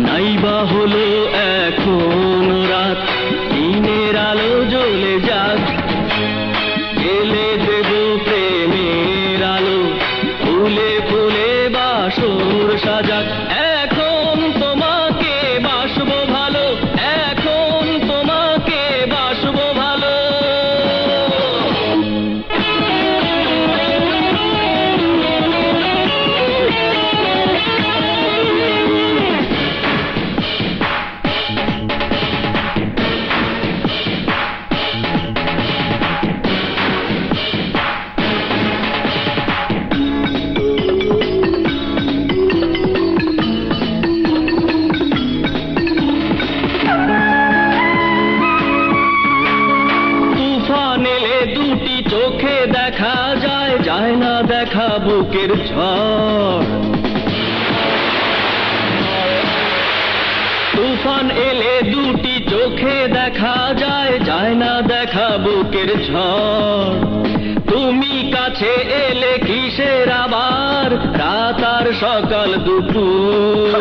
নাইবা হলো এখন রাত, দিনের আলো জ্বলে যাক, গেলে দেব প্রেমের আলো, ফুলে ফুলে বাসর সাজাক। এখন তোমাকে বাসবো ভালো, এখন তোমাকে বাসবো ভালো। দুটি চোখে দেখা যায়, যায় না দেখা বুকের ঝড়। তুফান এলে দুটি চোখে দেখা যায়, যায় না দেখা বুকের ঝড়। তুমি কাছে এলে কিসের আবার রাত আর সকাল দুপুর।